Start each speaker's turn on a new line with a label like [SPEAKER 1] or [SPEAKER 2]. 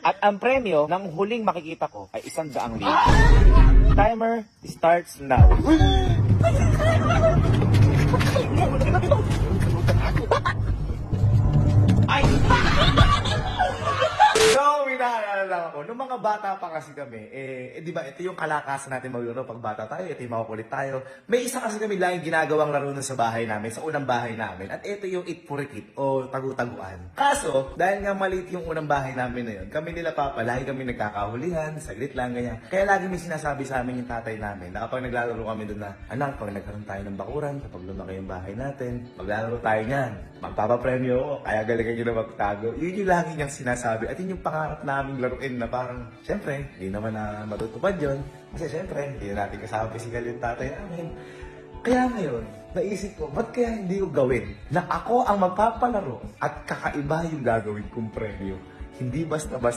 [SPEAKER 1] At ang premyo ng huling makikita ko ay 100,000. Timer starts now. Ay! So, may naalala lang ako. Nung mga bata pa kasi kami, di ba, ito yung kalakasan natin maglaro pag bata tayo, ito yung makukulit tayo. May isa kasi kami laging ginagawang laro nun sa bahay namin, sa unang bahay namin. At ito yung itpurikit o tagu-taguan. Kaso, dahil nga maliit yung unang bahay namin na yun, kami nila papa, lagi kami nagkakahulihan, saglit lang, ganyan. Kaya lagi may sinasabi sa amin yung tatay namin na kapag naglalaro kami doon na, anak, pag nagkaroon tayo ng bakuran, kapag lumaki yung bahay natin, maglalaro tayo niyan. Magpapapremyo ako, kaya galingan nyo na magtago. Yun yung lagi niyang sinasabi. At yun yung pangarap namin laruin na parang, syempre, hindi naman na matutupad yun. Kasi syempre, hindi na natin kasama physical yung tatay namin. Kaya ngayon, naisip ko, ba't kaya hindi ko gawin na ako ang magpapalaro at kakaiba yung gagawin kong premyo? Hindi basta-basta